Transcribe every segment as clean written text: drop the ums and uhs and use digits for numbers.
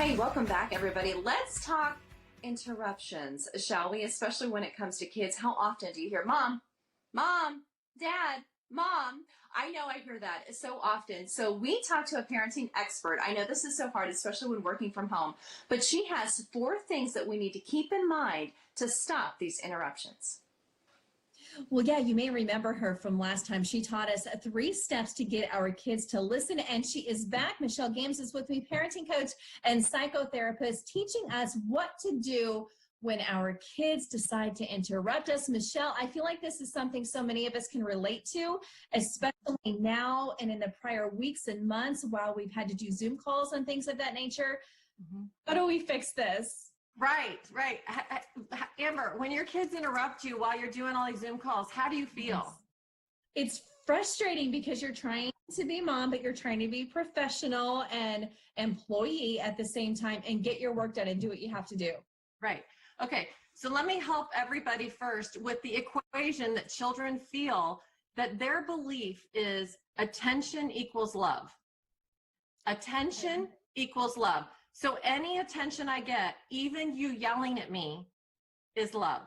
Hey, welcome back, everybody. Let's talk interruptions, shall we? Especially when it comes to kids. How often do you hear, Mom, Mom, Dad, Mom? I know I hear that so often. So we talked to a parenting expert. I know this is so hard, especially when working from home, but she has 4 things that we need to keep in mind to stop these interruptions. Well, yeah, you may remember her from last time. She taught us 3 steps to get our kids to listen, and she is back. Michelle Games is with me, parenting coach and psychotherapist, teaching us what to do when our kids decide to interrupt us. Michelle, I feel like this is something so many of us can relate to, especially now and in the prior weeks and months while we've had to do Zoom calls and things of that nature. How do we fix this? Right. Amber, when your kids interrupt you while you're doing all these Zoom calls, how do you feel? It's frustrating because you're trying to be mom, but you're trying to be professional and employee at the same time and get your work done and do what you have to do. Right. Okay. So let me help everybody first with the equation that children feel that their belief is attention equals love. Attention equals love. So any attention I get, even you yelling at me, is love.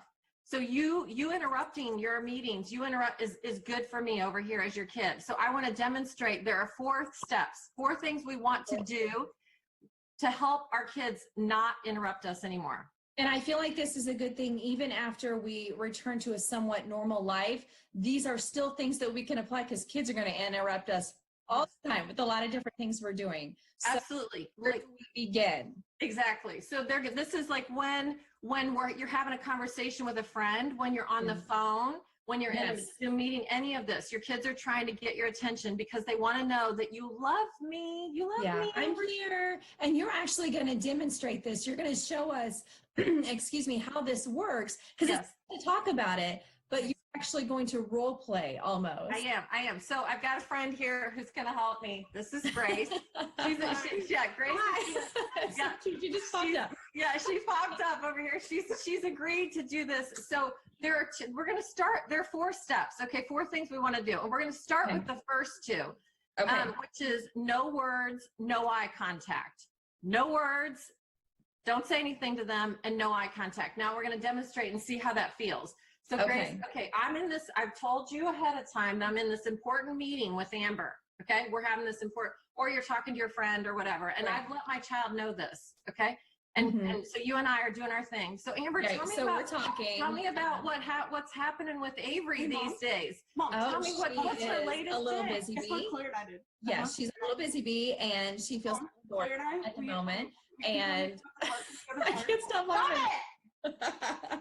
So you interrupting your meetings, is good for me over here as your kid. So I want to demonstrate there are 4 steps, 4 things we want to do to help our kids not interrupt us anymore. And I feel like this is a good thing, even after we return to a somewhat normal life. These are still things that we can apply because kids are going to interrupt us all the time with a lot of different things we're doing. So absolutely. Where do we begin? Exactly. So this is like when you're having a conversation with a friend, when you're on the phone, when you're in a Zoom meeting, any of this, your kids are trying to get your attention because they want to know that you love me. You love me. I'm here. And you're actually going to demonstrate this. You're going to show us, excuse me, how this works, because it's to talk about it, but you're actually going to role play almost. I am. So I've got a friend here who's going to help me. This is Grace. She's Grace. Yeah, she just popped up. Yeah, she popped up over here. She's agreed to do this. So we're going to start. There are 4 steps. Okay, 4 things we want to do, and we're going to start with the first 2, which is no words, no eye contact. No words. Don't say anything to them, and no eye contact. Now we're going to demonstrate and see how that feels. So Grace, I've told you ahead of time that I'm in this important meeting with Amber. Okay, we're having this important, or you're talking to your friend or whatever, and I've let my child know this. Okay, and so you and I are doing our thing. So Amber, tell me about what's happening with Avery these days. Mom, tell me what's her latest. A little busy bee. Yeah, she's a little busy bee, and she feels bored at the moment. And I can't stop laughing.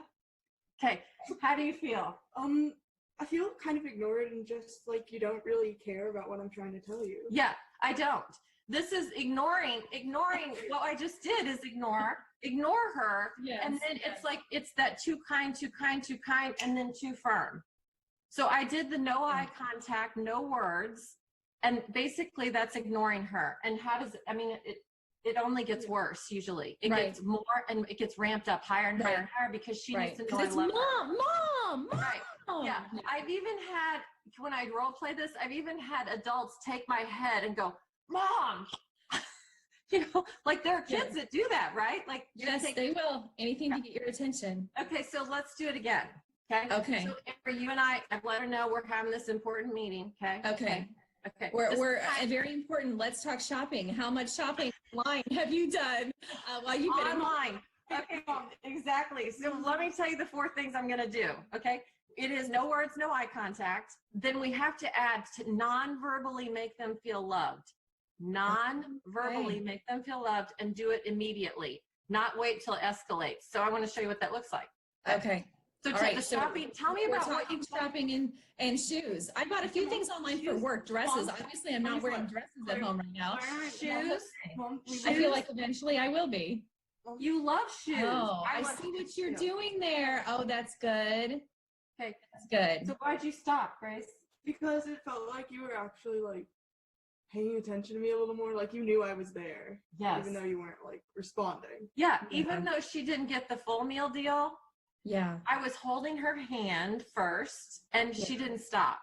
Okay, how do you feel? I feel kind of ignored and just like you don't really care about what I'm trying to tell you. Yeah, I don't. This is ignoring what I just did is ignore her. And then it's like, it's that too kind, and then too firm. So I did the no eye contact, no words. And basically that's ignoring her. And it only gets worse usually. It gets more and it gets ramped up higher and higher and higher because she needs to know I love her. Mom. Right. Yeah. I've even had, when I role play this, I've even had adults take my head and go, Mom. Like there are kids that do that, right? Like yes, they will. Anything to get your attention. Okay, so let's do it again. Okay. So Amber, you and I've let her know we're having this important meeting. Okay. We're very important. Let's talk shopping. How much shopping online have you done while you've been online? Okay, exactly. So let me tell you the 4 things I'm going to do. Okay. It is no words, no eye contact. Then we have to add to non-verbally make them feel loved. Non-verbally make them feel loved and do it immediately. Not wait till it escalates. So I want to show you what that looks like. Okay. So the shopping, tell me about shopping and shoes. I bought a few things online for work, dresses. Obviously, I'm not wearing dresses at home right now. Shoes. I feel like eventually I will be. You love shoes. Oh, I see what you're doing there. Oh, that's good. Okay. That's good. So why'd you stop, Grace? Because it felt like you were actually like paying attention to me a little more, like you knew I was there. Yes. Even though you weren't like responding. Yeah, even though she didn't get the full meal deal. Yeah. I was holding her hand first and she didn't stop.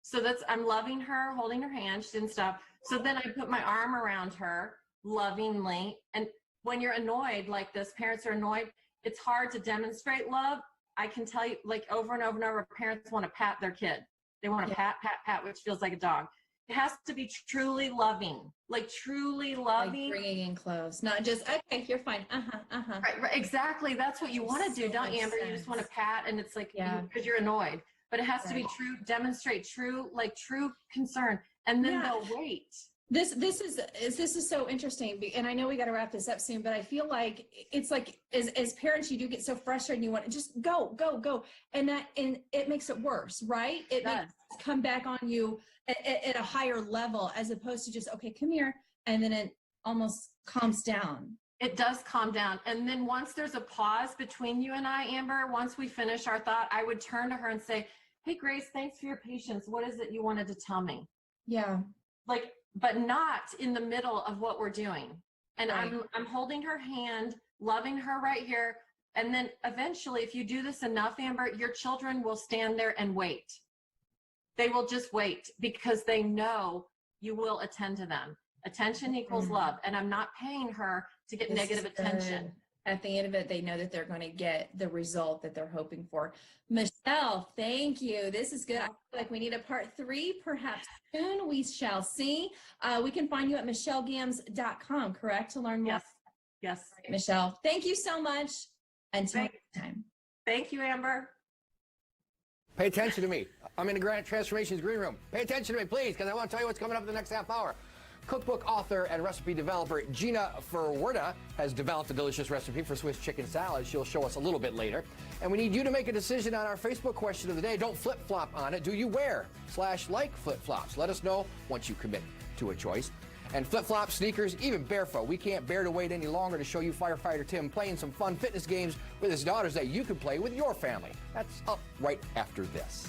So I'm loving her, holding her hand. She didn't stop. So then I put my arm around her lovingly and when you're annoyed like this, parents are annoyed, it's hard to demonstrate love. I can tell you, like, over and over and over, parents want to pat their kid. They want to pat, which feels like a dog. It has to be truly loving, like truly loving. Like bringing in close, not just, okay, you're fine. Right, exactly. That's what you want to do, don't you, Amber? You just want to pat, and it's like, because you're annoyed. But it has to be true, demonstrate true concern, and then they'll wait. This is so interesting, and I know we got to wrap this up soon, but I feel like it's like as parents, you do get so frustrated, and you want to just go, and it makes it worse, right? It makes it come back on you at a higher level, as opposed to just, okay, come here, and then it almost calms down. It does calm down, and then once there's a pause between you and I, Amber, once we finish our thought, I would turn to her and say, "Hey, Grace, thanks for your patience. What is it you wanted to tell me?" Yeah, like. But not in the middle of what we're doing. And I'm holding her hand, loving her right here. And then eventually, if you do this enough, Amber, your children will stand there and wait. They will just wait because they know you will attend to them. Attention equals love. And I'm not paying her to get negative attention. At the end of it, they know that they're going to get the result that they're hoping for. Michelle, thank you. This is good. I feel like we need a part 3, perhaps soon. We shall see. We can find you at michellegams.com, correct, to learn more? Yes. Right, Michelle, thank you so much. Until next time. Thank you, Amber. Pay attention to me. I'm in the Grant Transformations Green Room. Pay attention to me, please, because I want to tell you what's coming up in the next half hour. Cookbook author and recipe developer Gina Ferwerda has developed a delicious recipe for Swiss chicken salad. She'll show us a little bit later. And we need you to make a decision on our Facebook question of the day. Don't flip-flop on it. Do you wear/like flip-flops? Let us know once you commit to a choice. And flip-flops, sneakers, even barefoot. We can't bear to wait any longer to show you Firefighter Tim playing some fun fitness games with his daughters that you can play with your family. That's up right after this.